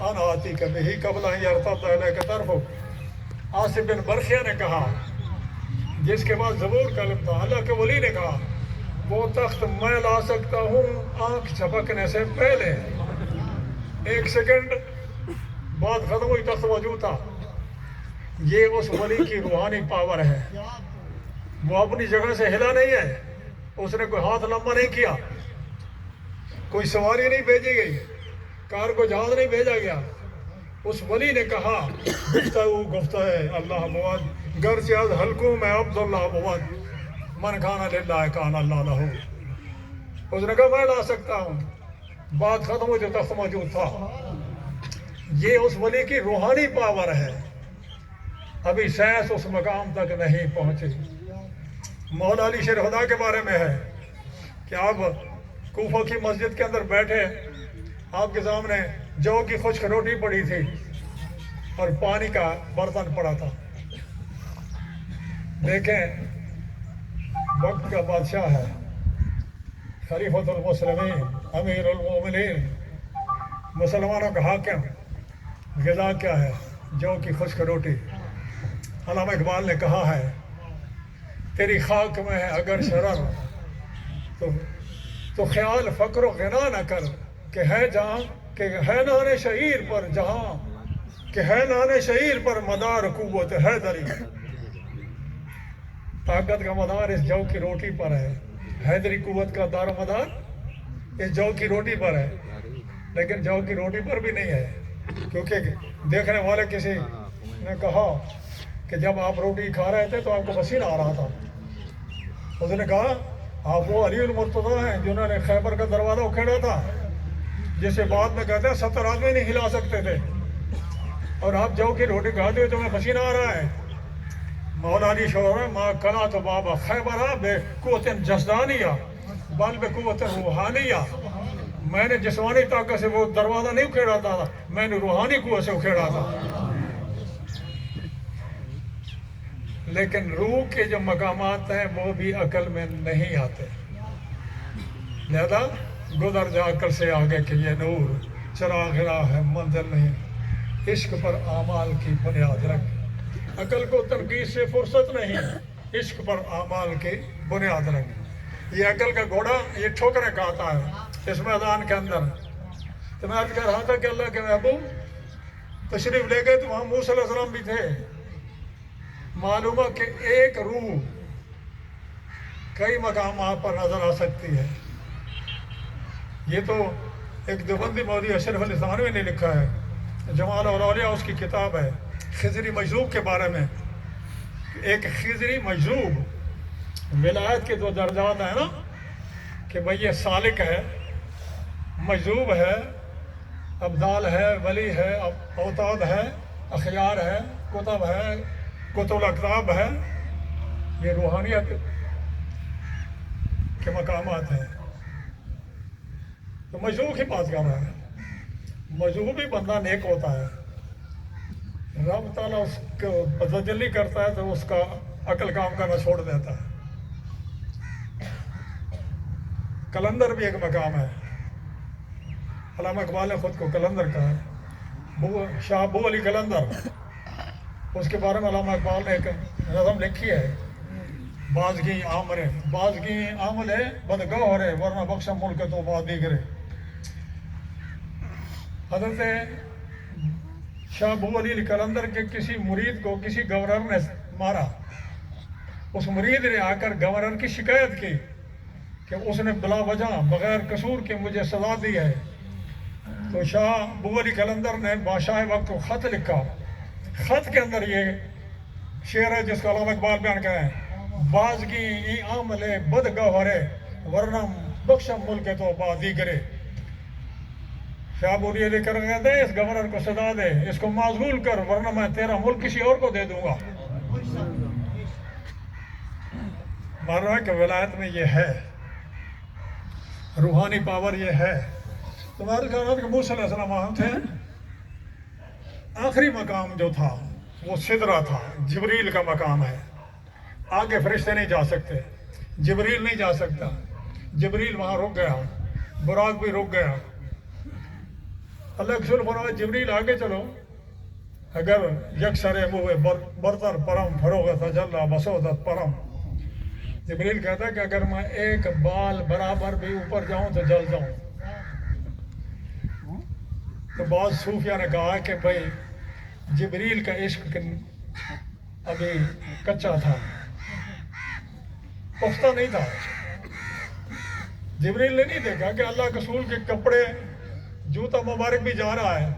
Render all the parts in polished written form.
انا آتی کبھی ہی قبل یرتد الیک طرفک۔ آصف بن برخیہ نے کہا جس کے بعد زبور کا علم تھا، اللہ کے ولی نے کہا وہ تخت میں لا سکتا ہوں آنکھ جھپکنے سے پہلے۔ 1 سیکنڈ بعد ختم ہوئی، تخت موجود تھا۔ یہ اس ولی کی روحانی پاور ہے، وہ اپنی جگہ سے ہلا نہیں ہے، اس نے کوئی ہاتھ لمبا نہیں کیا، کوئی سواری نہیں بھیجی گئی، کار کو جہاز نہیں بھیجا گیا۔ اس ولی نے کہا گفتہ ہے اللہ بود، گر سے از حلقوں میں عبداللہ بود، من کھانا للہ کان اللہ لہو۔ اس نے کہا میں لا سکتا ہوں، بات ختم ہوئی، جو تخت موجود تھا۔ یہ اس ولی کی روحانی پاور ہے، ابھی سائنس اس مقام تک نہیں پہنچی۔ مولا علی شیر خدا کے بارے میں ہے کہ آپ کوفہ کی مسجد کے اندر بیٹھے، آپ کے سامنے جو کی خشک روٹی پڑی تھی اور پانی کا برتن پڑا تھا۔ دیکھیں وقت کا بادشاہ ہے، خلیفۃ المسلمین، امیر المومنین، مسلمانوں کا حاکم، غذا کیا ہے؟ جو کی خشک روٹی۔ علامہ اقبال نے کہا ہے تیری خاک میں ہے اگر شرر تو خیال فقر و غنا نہ کر، کہ ہے جہاں کہ ہے نان شعیر پر جہاں، کہ ہے نان شعیر پر مدار قوت حیدری۔ طاقت کا مدار اس جو کی روٹی پر ہے، حیدری قوت کا دار و مدار اس جو کی روٹی پر ہے، لیکن جو کی روٹی پر بھی نہیں ہے، کیونکہ دیکھنے والے کسی نے کہا کہ جب آپ روٹی کھا رہے تھے تو آپ کو پسینہ آ رہا تھا۔ اس نے کہا آپ وہ علی المرتضیٰ ہیں جنہوں نے خیبر کا دروازہ اکھیڑا تھا، جسے بعد میں کہتے ہیں 70 آدمی نہیں ہلا سکتے تھے، اور آپ جو کی روٹی کھاتے ہو تو تمہیں پسینہ آ رہا ہے۔ مولا علی شعر ما کلا تو بابا خیبرہ بے قوت جسدانیہ بل بے قوت روحانیہ۔ میں نے جسمانی طاقت سے وہ دروازہ نہیں اکھیڑا تھا، میں نے روحانی قوت سے اکھیڑا تھا۔ لیکن روح کے جو مقامات ہیں وہ بھی عقل میں نہیں آتے، لہذا گزر جا کر سے آگے کہ یہ نور چراغ راہ ہے منزل نہیں، عشق پر اعمال کی بنیاد رکھ۔ عقل کو تنقید سے فرصت نہیں، عشق پر اعمال کی بنیاد رکھ۔ یہ عقل کا گھوڑا یہ ٹھوکریں کھاتا ہے اس میدان کے اندر۔ تو میں عرض کر رہا تھا کہ اللہ کے محبوب تشریف لے گئے تو وہاں موسیٰ علیہ السلام بھی تھے۔ معلومہ کہ ایک روح کئی مقامات پر نظر آ سکتی ہے۔ یہ تو ایک دیوبندی مولوی اشرف علی تھانوی نے لکھا ہے، جمال الاولیاء اس کی کتاب ہے، خضری مجذوب کے بارے میں۔ ایک خضری مجذوب، ولایت کے 2 درجات ہیں نا، کہ بھئی یہ سالک ہے، مجذوب ہے، ابدال ہے، ولی ہے، اوتاد ہے، اخیار ہے، کتب ہے، کتب الاقطاب ہے۔ یہ روحانیت کے مقامات ہیں۔ تو مجذوب کی بات کر رہا ہے، مجذوب بھی بندہ نیک ہوتا ہے، رب تعالیٰ اس کو تجلی کرتا ہے تو اس کا عقل کام کرنا چھوڑ دیتا ہے۔ کلندر بھی ایک مقام ہے، علامہ اقبال نے خود کو کلندر کہا ہے، شاہ ابو علی کلندر، اس کے بارے میں علامہ اقبال نے ایک نظم لکھی ہے، بازگی آمرے بازگی عاملے بدگوہرے ورنہ بخشم ملک تو بات دیگرے۔ حضرت شاہ ابو علی کلندر کے کسی مرید کو کسی گورنر نے مارا، اس مرید نے آ کر گورنر کی شکایت کی کہ اس نے بلا وجہ بغیر قصور کے مجھے سزا دی ہے۔ تو شاہ ابو علی کلندر نے بادشاہ وقت کو خط لکھا، خط کے اندر یہ شعر ہے جس کو علامہ اقبال بیان کریں، بازگی ای عاملے بد گوہرے ورنم بخشم ملک تو با دیگرے۔ شاہ ابو علی کلندر کہتے ہیں اس گورنر کو سزا دے، اس کو معزول کر ورنہ میں تیرا ملک کسی اور کو دے دوں گا۔ معلوم ہے کہ ولایت میں یہ ہے، روحانی پاور یہ ہے۔ تمہارے کہنا کہ موسیٰ علیہ السلام وہاں تھے، آخری مقام جو تھا وہ سدرہ تھا، جبریل کا مقام ہے، آگے فرشتے نہیں جا سکتے، جبریل نہیں جا سکتا، جبریل وہاں رک گیا، براق بھی رک گیا۔ اللہ کے رسول فرمایا جبریل آگے چلو، اگر یک سر منہ برتر پرم فروغ تجلا بسودت پرم، جبریل کہتا ہے کہ اگر میں ایک بال برابر بھی اوپر جاؤں تو جل جاؤں۔ تو بعض صوفیہ نے کہا کہ بھائی جبریل کا عشق ابھی کچا تھا، پختہ نہیں تھا۔ جبریل نے نہیں دیکھا کہ اللہ کے رسول کے کپڑے جوتا مبارک بھی جا رہا ہے،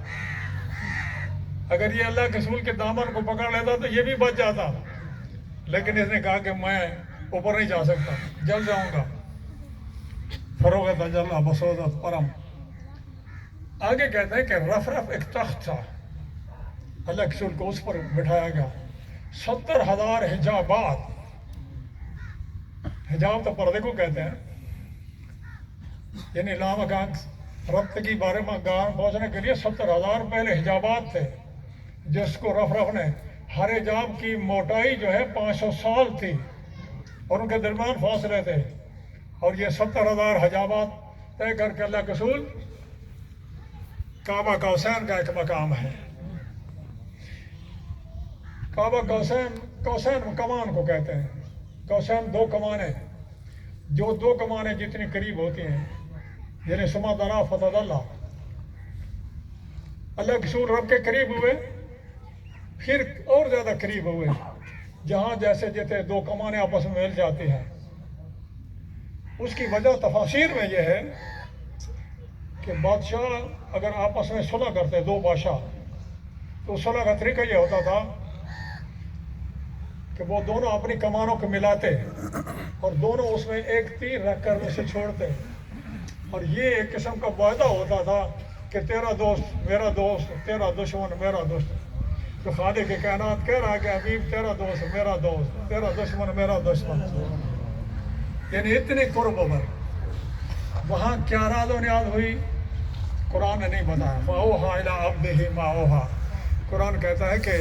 اگر یہ اللہ کے رسول کے دامن کو پکڑ لیتا تو یہ بھی بچ جاتا، لیکن اس نے کہا کہ میں اوپر نہیں جا سکتا، جل جاؤں گا۔ فروغ تجلا بسودت پرم۔ آگے کہتے ہیں کہ رف رف ایک تخت تھا، اللہ کے رسول کو اس پر بٹھایا گیا، 70,000 حجابات، حجاب تو پردے کو کہتے ہیں، یعنی لامکان ربط کی بارے میں گان پہنچنے کے لیے 70,000 پہلے حجابات تھے، جس کو رف رف نے، ہر حجاب کی موٹائی جو ہے 500 سال تھی اور ان کے درمیان فاصلے تھے، اور یہ 70,000 حجابات طے کر کے اللہ کے رسول کعبہ کوسین کا ایک مقام ہے۔ کعبہ کوسین کمان کو کہتے ہیں، کوسین 2 کمانیں، جو 2 کمانیں جتنی قریب ہوتی ہیں، یعنی سما دنا فتح اللہ، اللہ کے رسول رب کے قریب ہوئے، پھر اور زیادہ قریب ہوئے، جہاں جیسے 2 کمانیں آپس میں مل جاتی ہیں۔ اس کی وجہ تفاسیر میں یہ ہے کہ بادشاہ اگر آپس میں صلح کرتے 2 بادشاہ، تو صلح کا طریقہ یہ ہوتا تھا کہ وہ دونوں اپنی کمانوں کو ملاتے اور دونوں اس میں ایک تیر رکھ کر اسے چھوڑتے، اور یہ ایک قسم کا وعدہ ہوتا تھا کہ تیرا دوست میرا دوست، تیرا دشمن میرا دشمن۔ تو خالق کائنات کہہ رہا ہے کہ حبیب تیرا دوست میرا دوست، تیرا دشمن میرا دشمن، یعنی اتنی قرب عمر۔ وہاں کیا راز و نیاز ہوئی قرآن نے نہیں بتایا۔ فَأَوْحَىٰ إِلَىٰ عَبْدِهِ مَا أَوْحَىٰ، قرآن کہتا ہے کہ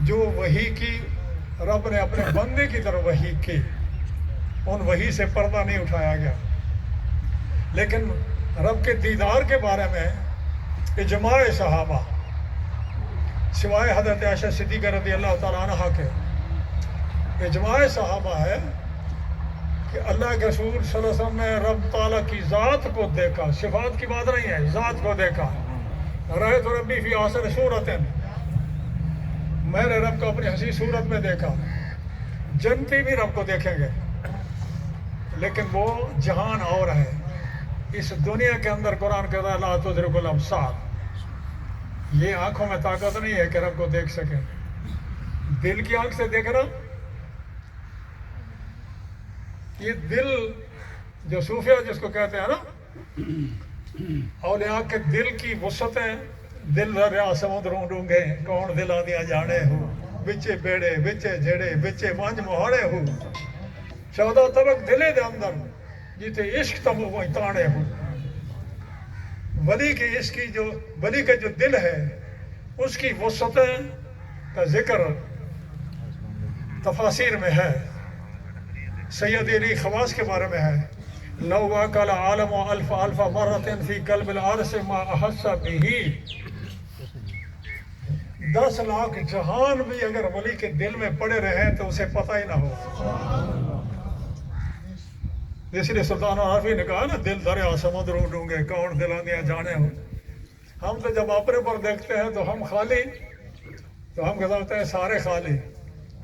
جو وحی کی رب نے اپنے بندے کی طرف وحی کی، ان وحی سے پردہ نہیں اٹھایا گیا، لیکن رب کے دیدار کے بارے میں اجماع صحابہ سوائے حضرت عائشہ صدیقہ رضی اللہ تعالیٰ عنہ کے، اجماع صحابہ ہے کہ اللہ کے رسول صلی اللہ علیہ وسلم نے رب تعالیٰ کی ذات کو دیکھا، صفات کی بات نہیں ہے، ذات کو دیکھا۔ رأیت ربی فی احسن صورت، میں نے رب کو اپنی حسین صورت میں دیکھا۔ جنتی بھی رب کو دیکھیں گے، لیکن وہ جہان اور ہے، اس دنیا کے اندر قرآن کہتا ہے لا تدرک الابصار، یہ آنکھوں میں طاقت نہیں ہے کہ رب کو دیکھ سکیں۔ دل کی آنکھ سے دیکھنا، یہ دل جو صوفیہ جس کو کہتے ہیں نا، اولیاء کے دل کی وسعتیں، دل دریا سمندروں ڈونگے کون دلا دیا جانے ہو، بچے بیڑے بچے جھڑے بچے وانج مہاڑے ہو، 14 طبق دلے دے اندر جیتے عشق تمو وہی تانے ہو۔ ولی کے عشق کی جو ولی کا جو دل ہے، اس کی وسعتیں کا ذکر تفاسیر میں ہے، سید علی خواص کے بارے میں ہے، لو واقع العالم الف الف مرۃ فی قلب العرش ما احس به، 10 لاکھ جہان بھی اگر ولی کے دل میں پڑے رہے تو اسے پتہ ہی نہ ہو۔ اس لیے سلطان عارفی نے کہا نا، دل دریا سمندروں ڈونگے کون دلاندیاں جانے ہو۔ ہم تو جب اپنے پر دیکھتے ہیں تو ہم خالی، تو ہم کہتے ہیں سارے خالی،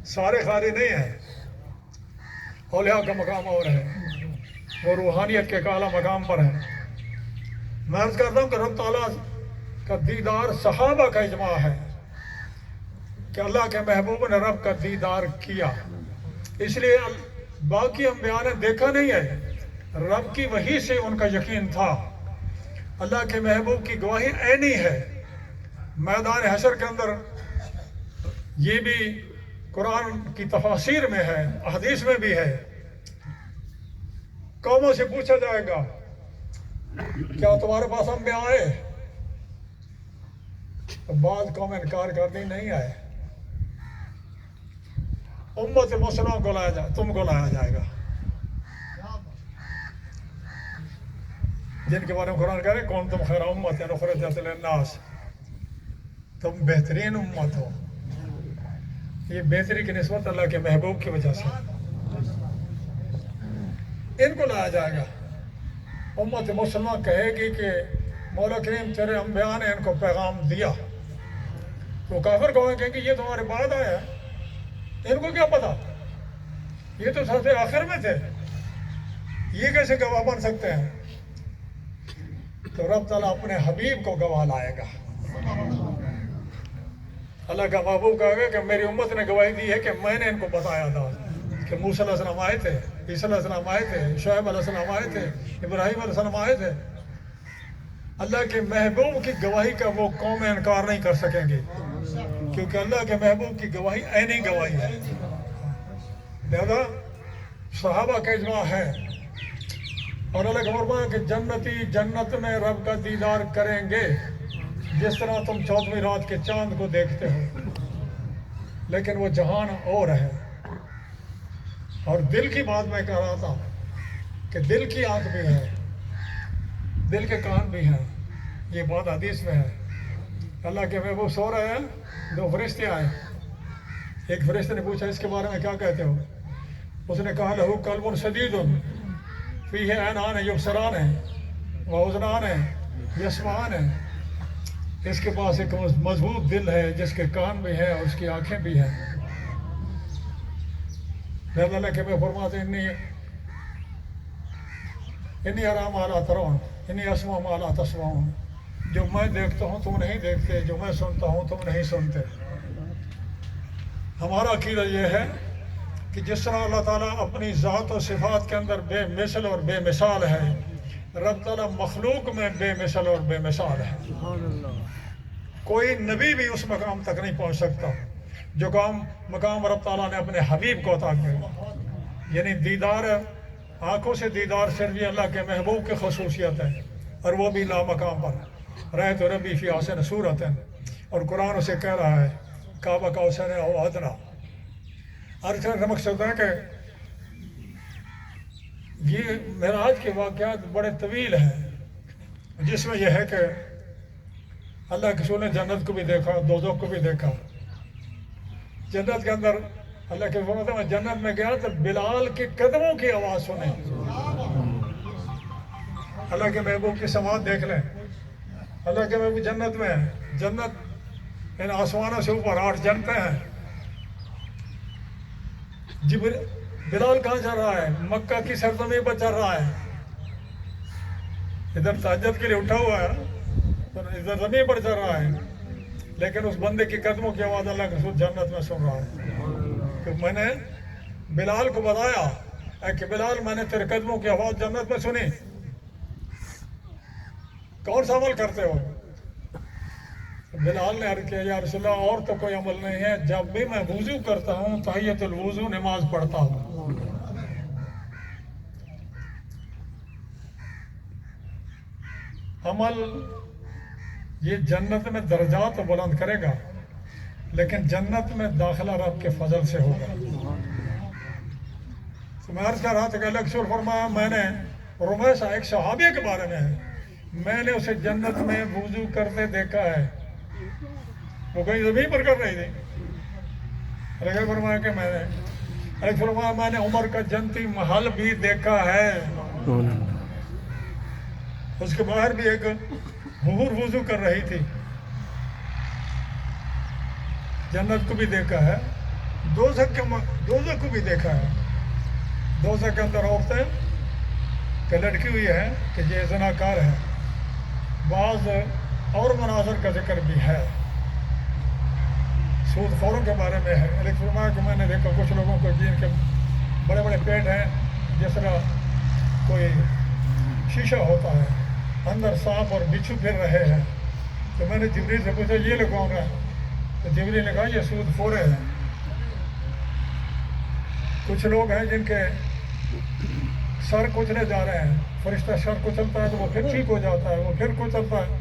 سارے خالی نہیں ہیں۔ اولیاء کا مقام اور ہے، وہ روحانیت کے اعلیٰ مقام پر ہے۔ میں عرض کرتا ہوں کہ رب تعالیٰ کا دیدار صحابہ کا اجماع ہے کہ اللہ کے محبوب نے رب کا دیدار کیا، اس لیے باقی انبیاء نے دیکھا نہیں ہے، رب کی وحی سے ان کا یقین تھا۔ اللہ کے محبوب کی گواہی عینی ہے، میدان حشر کے اندر یہ بھی قرآن کی تفاسیر میں ہے، احادیث میں بھی ہے۔ قوموں سے پوچھا جائے گا کیا تمہارے پاس انبیاء آئے؟ تو بعض قوم انکار کرتی نہیں آئے۔ امت مسلمہ کو لایا جائے، تم کو لایا جائے گا۔ جن کے بارے میں قرآن کہہ رہے کون تم خیر امت اخرجت للناس، تم بہترین امت ہو. یہ بہتری کی نسبت اللہ کے محبوب کی وجہ سے. ان کو لایا جائے گا. امت مسلمہ کہے گی کہ مولا کریم تیرے انبیاء نے ان کو پیغام دیا. تو کافر کہیں گے یہ تمہارے بعد آیا ہے، ان کو کیا پتا، یہ تو سب سے آخر میں تھے، یہ کیسے گواہ بن سکتے ہیں. تو رب تعالیٰ اپنے حبیب کو گواہ لائے گا. اللہ کا محبوب کہے گا کہ میری امت نے گواہی دی ہے کہ میں نے ان کو بتایا تھا کہ موسیٰ علیہ السلام آئے تھے، عیسیٰ علیہ السلام آئے تھے، شعیب علیہ السلام آئے تھے، ابراہیم علیہ السلام آئے تھے. اللہ کے محبوب کی گواہی کا وہ قومیں انکار نہیں کر سکیں گی، کیونکہ اللہ کے محبوب کی گواہی عینی گواہی ہے. لہذا صحابہ کا اجماع ہے. اور اللہ کا فرمان ہے کہ جنتی جنت میں رب کا دیدار کریں گے جس طرح تم 14ویں رات کے چاند کو دیکھتے ہو. لیکن وہ جہان اور ہے. اور دل کی بات میں کہہ رہا تھا کہ دل کی آنکھ بھی ہے، دل کے کان بھی ہیں. یہ بات حدیث میں ہے. اللہ کے محبوب سو رہے ہیں، 2 فرشتے آئے. ایک فرشتے نے پوچھا اس کے بارے میں کیا کہتے ہو؟ اس نے کہا لہو قلب شدید فیہ عینان یبصران و اذنان یسمعان. اس کے پاس ایک مضبوط دل ہے جس کے کان بھی ہیں اور اس کی آنکھیں بھی ہیں. اللہ کے میں فرماتے انی ارا ما لا ترون انی اسمع ما لا تسمعون. جو میں دیکھتا ہوں تم نہیں دیکھتے، جو میں سنتا ہوں تم نہیں سنتے. ہمارا عقیدہ یہ ہے کہ جس طرح اللہ تعالیٰ اپنی ذات و صفات کے اندر بے مثل اور بے مثال ہے، رب تعالیٰ مخلوق میں بے مثل اور بے مثال ہے. کوئی نبی بھی اس مقام تک نہیں پہنچ سکتا جو مقام رب تعالیٰ نے اپنے حبیب کو عطا کیا. یعنی دیدار، آنکھوں سے دیدار صرف یہ اللہ کے محبوب کی خصوصیت ہے، اور وہ بھی لا مقام پر. رأیت ربی فی احسن صورت، اور قرآن اسے کہہ رہا ہے کعبہ کا حسین او ادنا. اور مقصد ہے کہ یہ معراج کے واقعات بڑے طویل ہیں، جس میں یہ ہے کہ اللہ کے رسول نے جنت کو بھی دیکھا، دوزخ کو بھی دیکھا. جنت کے اندر اللہ کے فرماتے میں جنت میں گیا تو بلال کے قدموں کی آواز سنیں. اللہ کے محبوب کی سماعت دیکھ لیں. اللہ کے محبوب جنت میں ہے. جنت ان آسمانوں سے اوپر 8 جنتیں ہیں. بلال کہاں چل رہا ہے؟ مکہ کی سرزمین پر چل رہا ہے. ادھر تہجد کے لیے اٹھا ہوا ہے، ادھر زمین پر چل رہا ہے، لیکن اس بندے کی قدموں کی آواز اللہ کے رسول جنت میں سن رہا ہے. کہ میں نے بلال کو بتایا اے کہ بلال میں نے تیرے قدموں کی آواز جنت میں سنی، کون سا عمل کرتے ہو؟ بلال نے عرض کیا یا رسول اللہ اور تو کوئی عمل نہیں ہے، جب بھی میں وضو کرتا ہوں تحیۃ الوضو نماز پڑھتا ہوں. عمل یہ جنت میں درجات تو بلند کرے گا، لیکن جنت میں داخلہ رب کے فضل سے ہوگا. تو میں عرض کر رہا تھا کہ اللہ کے رسول فرمایا میں نے رمیسہ ایک صحابی کے بارے میں ہے، میں نے اسے جنت میں وضو کرتے دیکھا ہے. وہ کہیں زمین پر کر رہی تھی. اللہ فرمایا کہ میں نے عمر کا جنتی محل بھی دیکھا ہے. اس کے باہر بھی ایک حور وضو کر رہی تھی. جنت کو بھی دیکھا ہے، دوزخ کو بھی دیکھا ہے. دوزخ کے اندر عورتیں کہ لڑکی ہوئی ہے کہ یہ زناکار ہے. بعض اور مناظر کا ذکر بھی ہے، سود خوروں کے بارے میں ہے. لیکن فرمایا کہ میں نے دیکھا کچھ لوگوں کو جن کے بڑے بڑے پیٹ ہیں، جس طرح کوئی شیشہ ہوتا ہے، اندر سانپ اور بچھو پھر رہے ہیں. تو میں نے جبریل سے پوچھا یہ لوگ کون ہیں؟ تو جبریل نے کہا یہ سود خورے ہیں. کچھ لوگ ہیں جن کے سر کچلے جا رہے ہیں، فرشتہ سر کچلتا ہے تو وہ پھر ٹھیک ہو جاتا ہے، وہ پھر کچلتا ہے.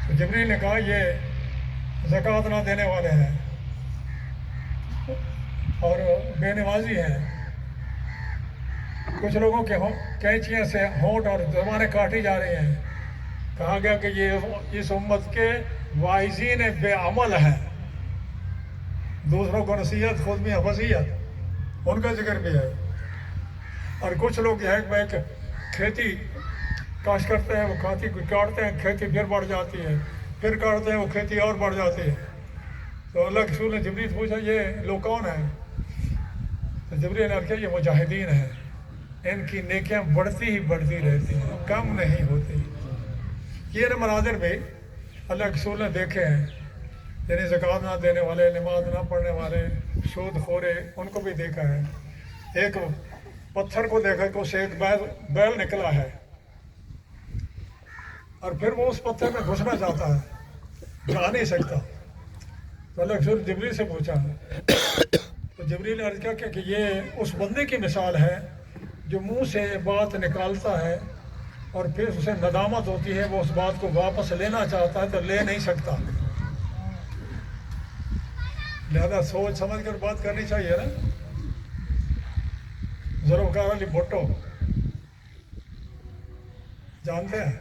تو جبریل نے کہا یہ زکوٰۃ نہ دینے والے ہیں اور بے نمازی ہیں. کچھ لوگوں کے کینچیاں سے ہونٹ اور زبانیں کاٹی جا رہی ہیں. کہا گیا کہ یہ اس امت کے واعظین بے عمل ہیں. دوسروں کو نصیحت، خود میں وصیت، ان کا ذکر بھی ہے. اور کچھ لوگ یہ کھیتی کاشت کرتے ہیں، وہ کھاتی کاٹتے ہیں، کھیتی پھر بڑھ جاتی ہے، پھر کاٹتے ہیں، وہ کھیتی اور بڑھ جاتی ہے. تو اللہ کے رسول نے جبریل سے پوچھا یہ لوگ کون ہیں؟ تو جبریل نے کہا یہ مجاہدین ہیں، ان کی نیکیاں بڑھتی ہی بڑھتی رہتی ہیں، کم نہیں ہوتی. یہ مناظر بھی اللہ کے رسول نے دیکھے ہیں، یعنی زکوٰۃ نہ دینے والے، نماز نہ پڑھنے والے، سود خورے، ان کو بھی دیکھا ہے. ایک پتھر کو دیکھا کہ اسے ایک بیل نکلا ہے اور پھر وہ اس پتھر میں گھسنا چاہتا ہے، جا نہیں سکتا. تو اللہ کے رسول جبریل سے پوچھا، تو جبریل نے عرض کیا کہ یہ اس بندے کی مثال ہے جو منہ سے بات نکالتا ہے اور پھر اسے ندامت ہوتی ہے، وہ اس بات کو واپس لینا چاہتا ہے تو لے نہیں سکتا. لہذا سوچ سمجھ کر بات کرنی چاہیے نا. ذوالفقار علی بھٹو جانتے ہیں؟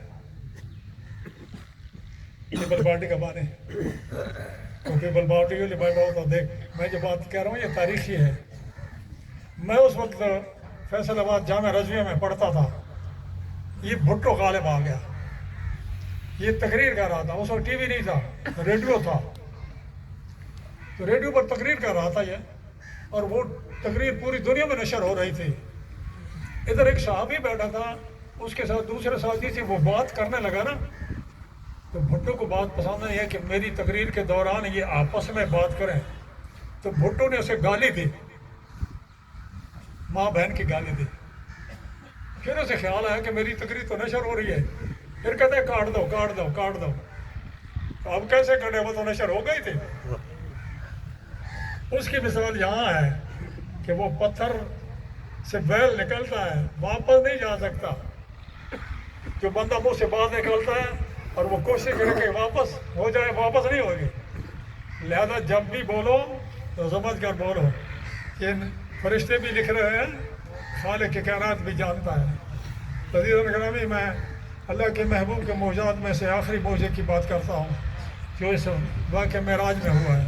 پیپل پارٹی کا بانی. تو پیپل پارٹی کے لیے بیٹھا ہو تو دیکھ، میں جو بات کہہ رہا ہوں یہ تاریخی ہے. میں اس وقت فیصل آباد جامعہ رضویہ میں پڑھتا تھا. یہ بھٹو غالب آ گیا، یہ تقریر کر رہا تھا. اس وقت ٹی وی نہیں تھا، ریڈیو تھا. تو ریڈیو پر تقریر کر رہا تھا یہ، اور وہ تقریر پوری دنیا میں نشر ہو رہی تھی. ادھر ایک صحابی بیٹھا تھا، اس کے ساتھ دوسرے ساتھی سے وہ بات کرنے لگا نا، تو بھٹو کو بات پسند نہیں ہے کہ میری تقریر کے دوران یہ آپس میں بات کریں. تو بھٹو نے اسے گالی دی، ماں بہن کی گالی دی. پھر اسے خیال آیا کہ میری تقریر تو نشر ہو رہی ہے. پھر کہتے ہیں کاٹ دو کاٹ دو کاٹ دو. تو اب کیسے کٹے، وہ تو نشر ہو گئی تھی. اس کی مثال یہاں ہے کہ وہ پتھر سے بیل نکلتا ہے، واپس نہیں جا سکتا. جو بندہ منہ سے بات نکالتا ہے اور وہ کوشش کرے کہ واپس ہو جائے، واپس نہیں ہوگی. لہذا جب بھی بولو تو سمجھ کر بولو کہ فرشتے بھی لکھ رہے ہیں، خالق کے کائنات بھی جانتا ہے. عزیزان گرامی، میں اللہ کے محبوب کے معجزات میں سے آخری معجزے کی بات کرتا ہوں جو اس واقعہ معراج میں ہوا ہے.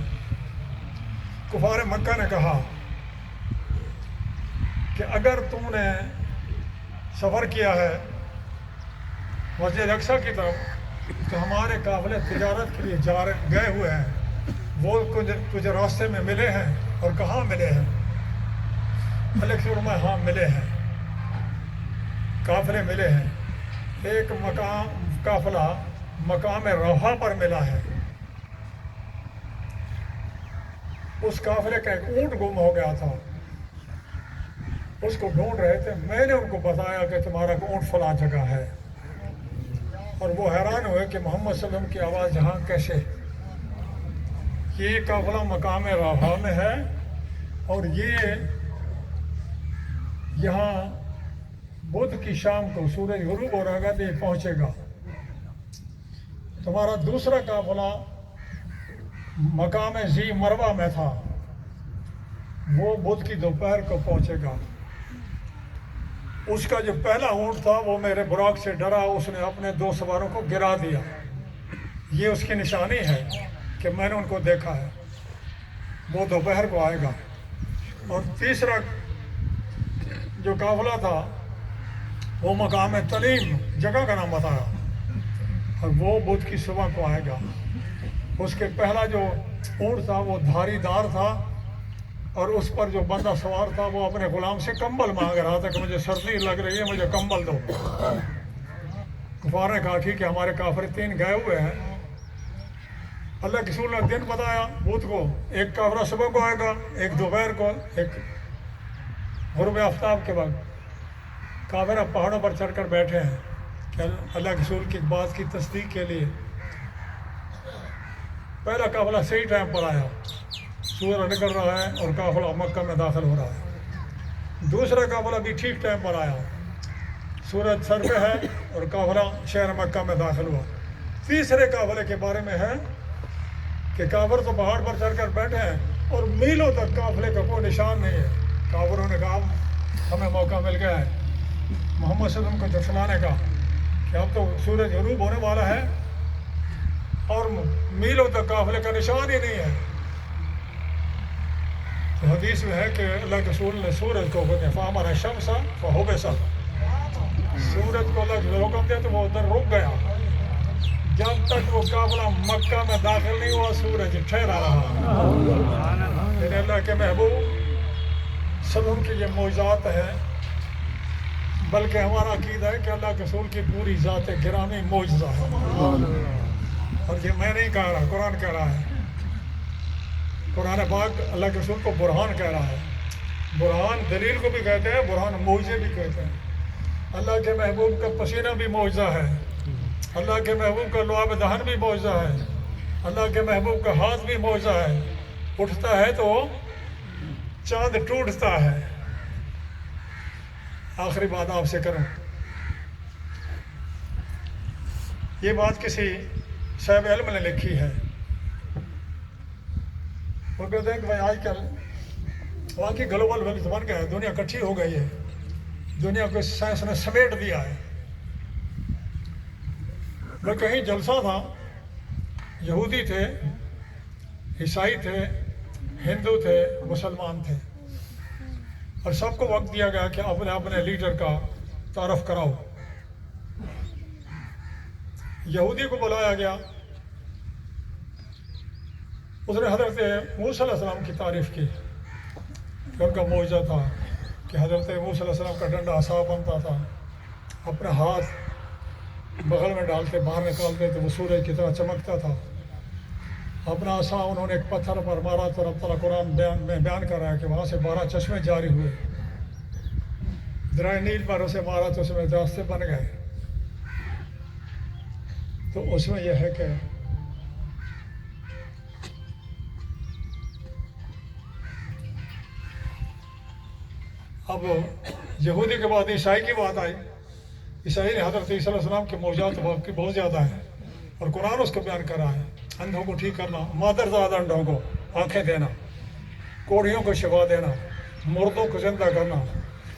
کفار مکہ نے کہا کہ اگر تم نے سفر کیا ہے مسجد اقصیٰ کی طرف تو ہمارے قافلے تجارت کے لیے گئے ہوئے ہیں، وہ کچھ راستے میں ملے ہیں. اور کہاں ملے ہیں؟ الیکشن میں ہاں ملے ہیں، قافلے ملے ہیں. ایک قافلہ مقام روحا پر ملا ہے. اس قافلے کا ایک اونٹ گم ہو گیا تھا، اس کو ڈھونڈ رہے تھے. میں نے ان کو بتایا کہ تمہارا اونٹ فلاں جگہ ہے، اور وہ حیران ہوئے کہ محمد صلی اللہ علیہ وسلم کی آواز یہاں کیسے. یہ قافلہ مقام روحا میں ہے اور یہ یہاں بدھ کی شام کو سورج غروب ہو رہا تو یہ پہنچے گا. تمہارا دوسرا قافلہ مقام ذی مروہ میں تھا، وہ بدھ کی دوپہر کو پہنچے گا. اس کا جو پہلا اونٹ تھا وہ میرے براق سے ڈرا، اس نے اپنے 2 سواروں کو گرا دیا. یہ اس کی نشانی ہے کہ میں نے ان کو دیکھا ہے، وہ دوپہر کو آئے گا. اور تیسرا جو قافلہ تھا وہ مقام تلیم جگہ کا نام بتایا، اور وہ بدھ کی صبح کو آئے گا. اس کے پہلا جو اونٹ تھا وہ دھاری دار تھا، اور اس پر جو بندہ سوار تھا وہ اپنے غلام سے کمبل مانگ رہا تھا کہ مجھے سردی لگ رہی ہے، مجھے کمبل دو. کفار نے کہا ٹھیک ہے، ہمارے کافر 3 گئے ہوئے ہیں. اللہ کے رسول نے دن بتایا بدھ کو، ایک قافلہ صبح کو آئے گا، ایک دوپہر کو، ایک غروب آفتاب کے وقت. کافر پہاڑوں پر چڑھ کر بیٹھے ہیں کہ اللہ کے رسول کی بات کی تصدیق کے لیے. پہلا قافلہ صحیح ٹائم پر آیا، سورج نکل رہا ہے اور قافلہ مکہ میں داخل ہو رہا ہے. دوسرا قافلہ بھی ٹھیک ٹائم پر آیا، سورج سر پہ ہے اور قافلہ شہر مکہ میں داخل ہوا. تیسرے قافلے کے بارے میں ہے کہ کافر تو پہاڑ پر چڑھ کر بیٹھے ہیں اور میلوں تک قافلے کا کوئی نشان نہیں ہے. کافروں نے کہا ہمیں موقع مل گیا ہے، محمد صلی اللہ علیہ وسلم کو جھٹلانے کا کہ اب تو سورج غروب ہونے والا ہے اور میلوں تک قافلے کا نشان ہی نہیں ہے. تو حدیث میں ہے کہ اللہ کے رسول نے سورج کو فامر الشمس فحبست، سورج کو اللہ نے حکم دیا تو وہ ادھر رک گیا. جب تک وہ قافلہ مکہ میں داخل نہیں ہوا سورج ٹھہرا رہا. یعنی اللہ کے محبوب صلی اللہ علیہ وسلم کی یہ معجزات ہے. بلکہ ہمارا عقیدہ ہے کہ اللہ کے رسول کی پوری ذات گرامی معجزہ ہے. اور یہ میں نہیں کہہ رہا، قرآن کہہ رہا ہے. قرآن پاک اللہ کے رسول کو برہان کہہ رہا ہے. برہان دلیل کو بھی کہتے ہیں، برہان معجزے بھی کہتے ہیں. اللہ کے محبوب کا پسینہ بھی معجزہ ہے. اللہ کے محبوب کا لعاب دہن بھی معجزہ ہے. اللہ کے محبوب کا ہاتھ بھی معجزہ ہے. اٹھتا ہے تو چاند ٹوٹتا ہے. آخری بات آپ سے کروں، یہ بات کسی صاحب علم نے لکھی ہے. وہ کہتے ہیں کہ بھائی آج کل وہاں کی گلوبل ویلتھ بن گیا ہے، دنیا اکٹھی ہو گئی ہے، دنیا کو سائنس نے سمیٹ دیا ہے. میں کہیں جلسہ تھا، یہودی تھے، عیسائی تھے، ہندو تھے، مسلمان تھے، اور سب کو وقت دیا گیا کہ اپنے اپنے لیڈر کا تعارف کراؤ. یہودی کو بلایا گیا، اس نے حضرت موسیٰ علیہ السلام کی تعریف کی کہ ان کا معجزہ تھا کہ حضرت موسیٰ علیہ السلام کا ڈنڈا عصا بنتا تھا، اپنے ہاتھ بغل میں ڈالتے باہر نکالتے تو وہ سورج کی طرح چمکتا تھا. اپنا عصا انہوں نے ایک پتھر پر مارا تو رب تعالیٰ قرآن میں بیان کر رہا ہے کہ وہاں سے 12 چشمے جاری ہوئے. دریا نیل پر اسے مارا تو اس میں راستے بن گئے. تو اس میں یہ ہے کہ اب یہودی کے بعد عیسائی کی بات آئی. عیسائی نے حضرت عیسیٰ علیہ السلام کے معجزات واقعی بہت زیادہ ہیں اور قرآن اس کو بیان کر رہا ہے. اندھوں کو ٹھیک کرنا، مادر زادہ انڈوں کو آنکھیں دینا، کوڑیوں کو شفا دینا، مردوں کو زندہ کرنا،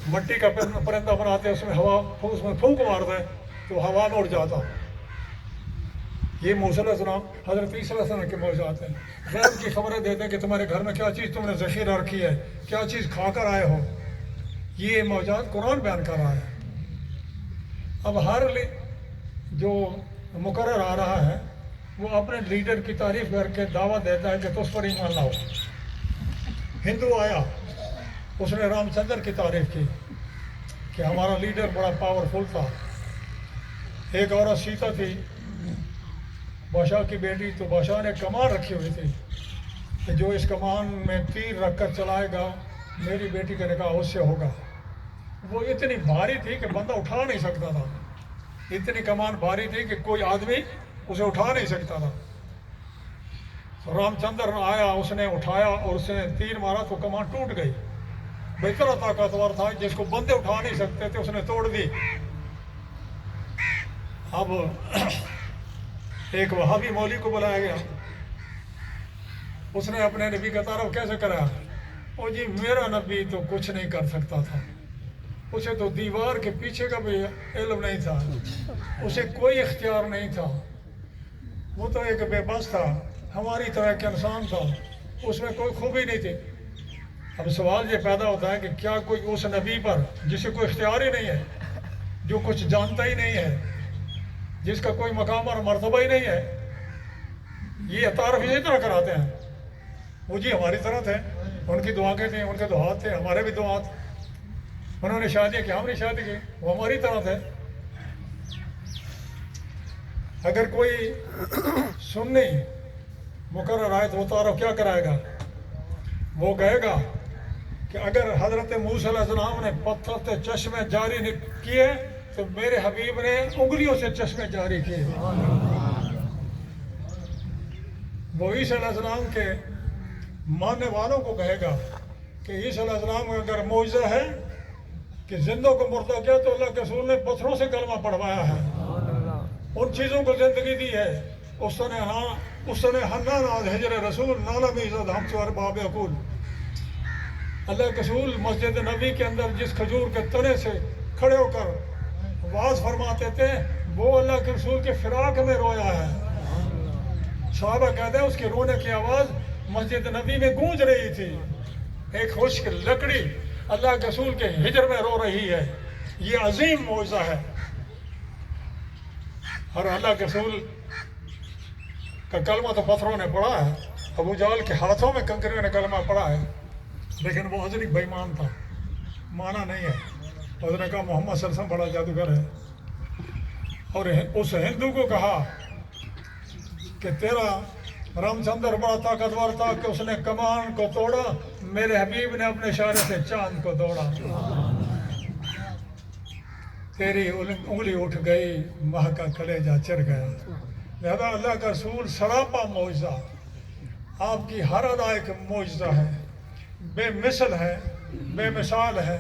مٹی کا پرندہ بناتے اس میں ہوا اس میں پھونک مارتے تو ہوا میں اڑ جاتا. یہ موسیٰ علیہ السلام حضرت عیسیٰ علیہ السلام کے معجزات ہیں. غیب کی خبریں دیتے ہیں کہ تمہارے گھر میں کیا چیز تم نے ذخیرہ رکھی ہے، کیا چیز کھا کر آئے ہو. یہ معجزات قرآن بیان کر رہا ہے. اب ہر جو مقرر آ رہا ہے وہ اپنے لیڈر کی تعریف کر کے دعویٰ دیتا ہے کہ تو اس پر ایمان لاؤ. ہندو آیا، اس نے رام چندر کی تعریف کی کہ ہمارا لیڈر بڑا پاورفل تھا. ایک عورت سیتا تھی، بادشاہ کی بیٹی، تو بادشاہ نے کمان رکھی ہوئی تھی کہ جو اس کمان میں تیر رکھ کر چلائے گا میری بیٹی کا نکاح اس سے ہوگا. وہ اتنی بھاری تھی کہ بندہ اٹھا نہیں سکتا تھا. اتنی کمان بھاری تھی کہ کوئی آدمی اسے اٹھا نہیں سکتا تھا. رام چندر آیا، اس نے اٹھایا اور اس نے تیر مارا تو کمان ٹوٹ گئی. اتنا طاقتور تھا جس کو بندے اٹھا نہیں سکتے تھے، اس نے توڑ دی. اب ایک وہابی مولوی کو بلایا گیا، اس نے اپنے نبی کا تعارف کیسے کرا؟ او جی میرا نبی تو کچھ نہیں کر سکتا تھا، اسے تو دیوار کے پیچھے کا بھی علم نہیں تھا، اسے کوئی اختیار نہیں تھا، وہ تو ایک بے بس تھا، ہماری طرح ایک انسان تھا، اس میں کوئی خوبی نہیں تھی. اب سوال یہ پیدا ہوتا ہے کہ کیا کوئی اس نبی پر جسے کوئی اختیار ہی نہیں ہے، جو کچھ جانتا ہی نہیں ہے، جس کا کوئی مقام اور مرتبہ ہی نہیں ہے، یہ تعارف اسی طرح کراتے ہیں؟ وہ جی ہماری طرح تھے، ان کی دعائیں تھیں، ان کے دعات تھے، ہمارے بھی دعات. انہوں نے شادی کی، ہم نے شادی کی، وہ ہماری طرح تھے. اگر کوئی سنی مقرر آئے تو وہ تعارف کیا کرائے گا؟ وہ کہے گا کہ اگر حضرت موسیٰ علیہ السلام نے پتھر سے چشمے جاری کیے تو میرے حبیب نے انگلیوں سے چشمے جاری کیے. وہ عیسیٰ علیہ السلام کے ماننے والوں کو کہے گا کہ عیسیٰ علیہ السلام کا اگر معجزہ ہے کہ زندوں کو مردہ کیا تو اللہ کے رسول نے پتھروں سے کلمہ پڑھوایا ہے، ان چیزوں کو زندگی دی ہے. اس نے حنان آج حجر رسول نالا میزد ہم چور باب عقول. اللہ کے رسول مسجد نبی کے اندر جس کھجور کے تنے سے کھڑے ہو کر واز فرماتے تھے وہ اللہ کے رسول کے فراق میں رویا ہے. صحابہ کہتے ہیں اس کے رونے کی آواز مسجد نبی میں گونج رہی تھی. ایک خشک لکڑی اللہ کے رسول کے ہجر میں رو رہی ہے. یہ عظیم معجزہ ہے. اور اللہ کے رسول کا کلمہ تو پتھروں نے پڑھا ہے, ابو جہل کے ہاتھوں میں کنکریوں نے کلمہ پڑھا ہے, لیکن وہ حضرت بے ایمان تھا, مانا نہیں ہے. حضرت نے کہا محمد صلی اللہ علیہ وسلم بڑا جادوگر ہے, اور اس ہندو کو کہا کہ تیرا رام چندر بڑا طاقتور تھا کہ اس نے کمان کو توڑا, میرے حبیب نے اپنے اشارے سے چاند کو توڑا. تیری انگلی اٹھ گئی, ماہ کا کلیجہ چر گیا. لہذا اللہ کا رسول سراپا معجزہ, آپ کی ہر ادا ایک معجزہ ہے, بے مثل ہے, بے مثال ہے.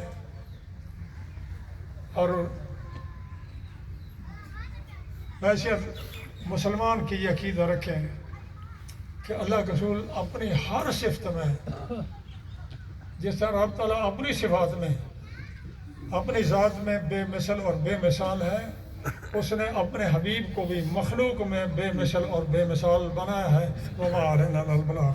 اور حیثیت مسلمان کی یہ عقیدہ رکھیں کہ اللہ کے رسول اپنی ہر صفت میں, جس طرح رب تعالیٰ اپنی صفات میں, اپنی ذات میں بے مثل اور بے مثال ہے, اس نے اپنے حبیب کو بھی مخلوق میں بے مثل اور بے مثال بنایا ہے. وما علینا الا البلاغ.